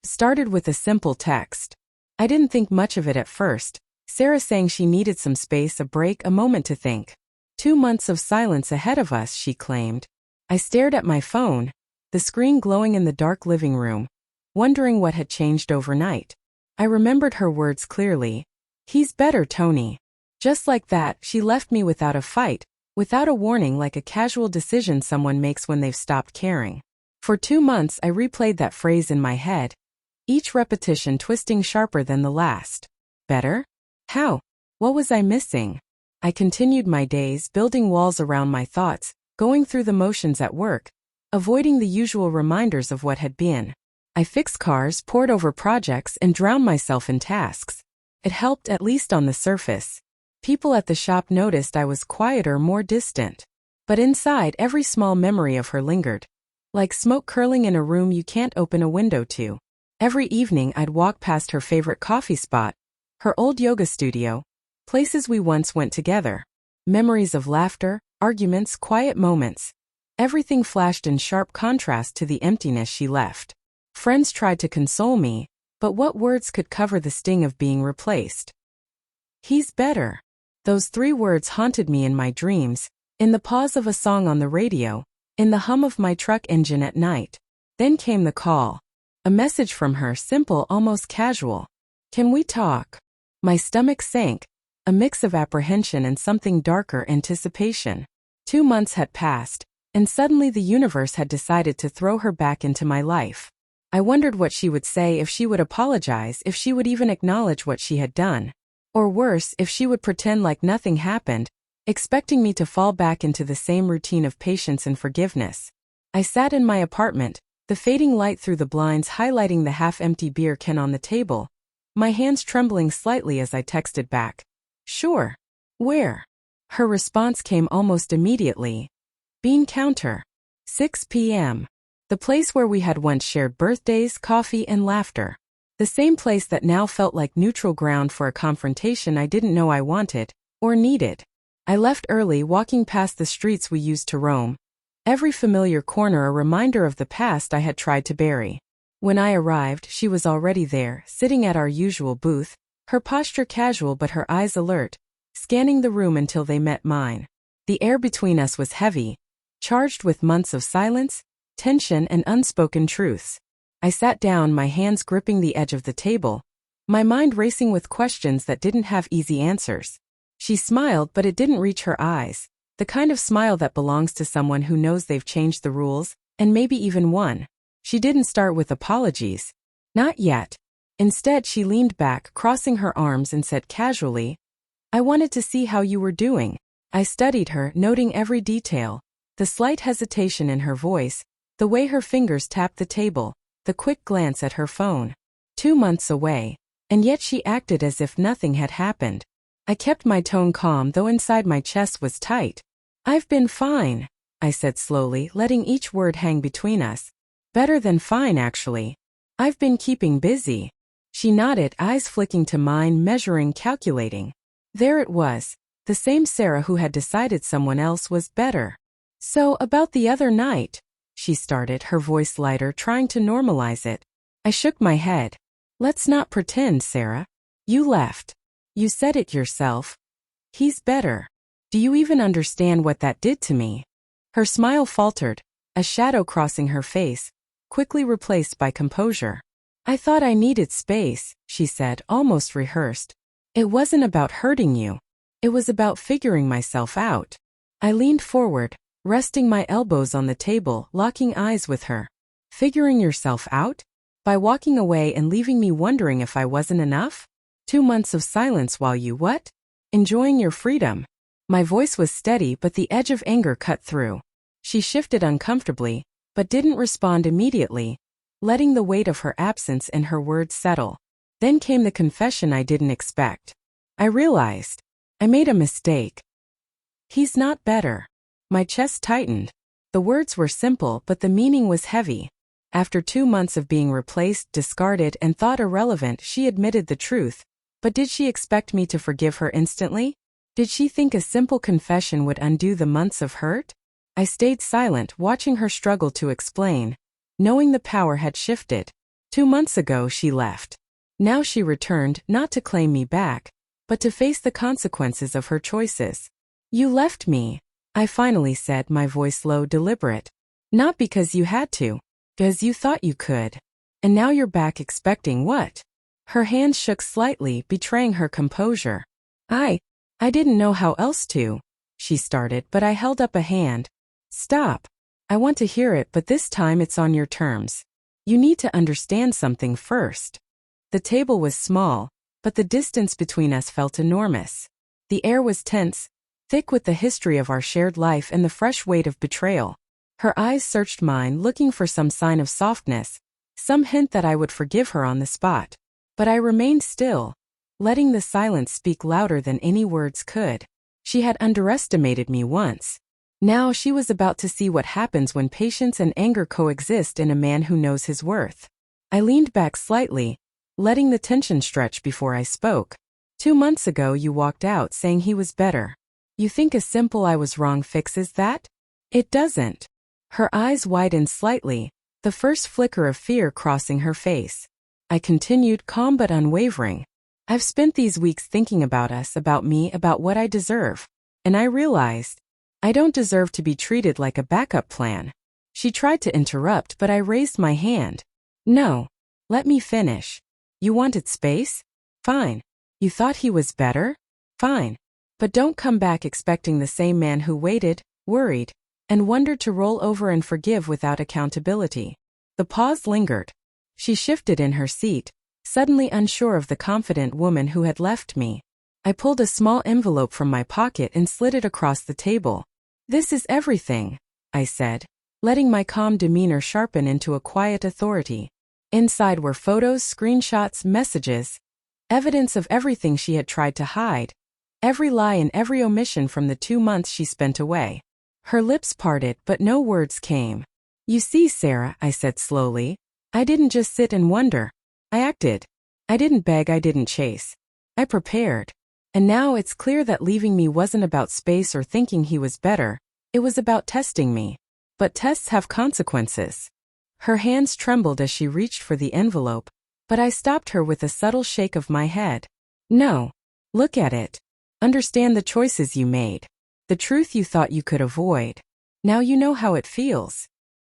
Started with a simple text. I didn't think much of it at first. Sarah saying she needed some space, a break, a moment to think. 2 months of silence ahead of us, she claimed. I stared at my phone, the screen glowing in the dark living room, wondering what had changed overnight. I remembered her words clearly. He's better, Tony. Just like that, she left me without a fight, without a warning, like a casual decision someone makes when they've stopped caring. For 2 months I replayed that phrase in my head, each repetition twisting sharper than the last. Better? How? What was I missing? I continued my days, building walls around my thoughts, going through the motions at work, avoiding the usual reminders of what had been. I fixed cars, pored over projects, and drowned myself in tasks. It helped, at least on the surface. People at the shop noticed I was quieter, more distant. But inside, every small memory of her lingered. Like smoke curling in a room you can't open a window to. Every evening I'd walk past her favorite coffee spot, her old yoga studio, places we once went together. Memories of laughter, arguments, quiet moments. Everything flashed in sharp contrast to the emptiness she left. Friends tried to console me, but what words could cover the sting of being replaced? He's better. Those 3 words haunted me in my dreams, in the pause of a song on the radio, in the hum of my truck engine at night. Then came the call. A message from her, simple, almost casual. Can we talk? My stomach sank, a mix of apprehension and something darker, anticipation. 2 months had passed, and suddenly the universe had decided to throw her back into my life. I wondered what she would say, if she would apologize, if she would even acknowledge what she had done. Or worse, if she would pretend like nothing happened, expecting me to fall back into the same routine of patience and forgiveness. I sat in my apartment, the fading light through the blinds highlighting the half-empty beer can on the table, my hands trembling slightly as I texted back. Sure. Where? Her response came almost immediately. Bean Counter. 6 p.m. The place where we had once shared birthdays, coffee, and laughter. The same place that now felt like neutral ground for a confrontation I didn't know I wanted, or needed. I left early, walking past the streets we used to roam. Every familiar corner a reminder of the past I had tried to bury. When I arrived, she was already there, sitting at our usual booth, her posture casual but her eyes alert, scanning the room until they met mine. The air between us was heavy, charged with months of silence, tension, and unspoken truths. I sat down, my hands gripping the edge of the table, my mind racing with questions that didn't have easy answers. She smiled, but it didn't reach her eyes, the kind of smile that belongs to someone who knows they've changed the rules, and maybe even won. She didn't start with apologies. Not yet. Instead, she leaned back, crossing her arms, and said casually, I wanted to see how you were doing. I studied her, noting every detail, the slight hesitation in her voice, the way her fingers tapped the table, the quick glance at her phone. 2 months away, and yet she acted as if nothing had happened. I kept my tone calm, though inside my chest was tight. I've been fine, I said slowly, letting each word hang between us. Better than fine, actually. I've been keeping busy. She nodded, eyes flicking to mine, measuring, calculating. There it was, the same Sarah who had decided someone else was better. So, about the other night, she started, her voice lighter, trying to normalize it. I shook my head. Let's not pretend, Sarah. You left. You said it yourself. He's better. Do you even understand what that did to me? Her smile faltered, a shadow crossing her face, quickly replaced by composure. I thought I needed space, she said, almost rehearsed. It wasn't about hurting you. It was about figuring myself out. I leaned forward, resting my elbows on the table, locking eyes with her. Figuring yourself out? By walking away and leaving me wondering if I wasn't enough? 2 months of silence while you what? Enjoying your freedom. My voice was steady, but the edge of anger cut through. She shifted uncomfortably, but didn't respond immediately, letting the weight of her absence and her words settle. Then came the confession I didn't expect. I realized. I made a mistake. He's not better. My chest tightened. The words were simple, but the meaning was heavy. After 2 months of being replaced, discarded, and thought irrelevant, she admitted the truth. But did she expect me to forgive her instantly? Did she think a simple confession would undo the months of hurt? I stayed silent, watching her struggle to explain, knowing the power had shifted. 2 months ago she left. Now she returned, not to claim me back, but to face the consequences of her choices. You left me, I finally said, my voice low, deliberate. Not because you had to, because you thought you could. And now you're back expecting what? Her hands shook slightly, betraying her composure. I didn't know how else to, she started, but I held up a hand. Stop. I want to hear it, but this time it's on your terms. You need to understand something first. The table was small, but the distance between us felt enormous. The air was tense, thick with the history of our shared life and the fresh weight of betrayal. Her eyes searched mine, looking for some sign of softness, some hint that I would forgive her on the spot. But I remained still, letting the silence speak louder than any words could. She had underestimated me once. Now she was about to see what happens when patience and anger coexist in a man who knows his worth. I leaned back slightly, letting the tension stretch before I spoke. 2 months ago you walked out saying he was better. You think a simple "I was wrong" fixes that? It doesn't. Her eyes widened slightly, the first flicker of fear crossing her face. I continued, calm but unwavering. I've spent these weeks thinking about us, about me, about what I deserve. And I realized, I don't deserve to be treated like a backup plan. She tried to interrupt, but I raised my hand. No. Let me finish. You wanted space? Fine. You thought he was better? Fine. But don't come back expecting the same man who waited, worried, and wondered to roll over and forgive without accountability. The pause lingered. She shifted in her seat, suddenly unsure of the confident woman who had left me. I pulled a small envelope from my pocket and slid it across the table. This is everything, I said, letting my calm demeanor sharpen into a quiet authority. Inside were photos, screenshots, messages, evidence of everything she had tried to hide, every lie and every omission from the 2 months she spent away. Her lips parted, but no words came. You see, Sarah, I said slowly, I didn't just sit and wonder. I acted. I didn't beg, I didn't chase. I prepared. And now it's clear that leaving me wasn't about space or thinking he was better. It was about testing me. But tests have consequences. Her hands trembled as she reached for the envelope, but I stopped her with a subtle shake of my head. No. Look at it. Understand the choices you made. The truth you thought you could avoid. Now you know how it feels.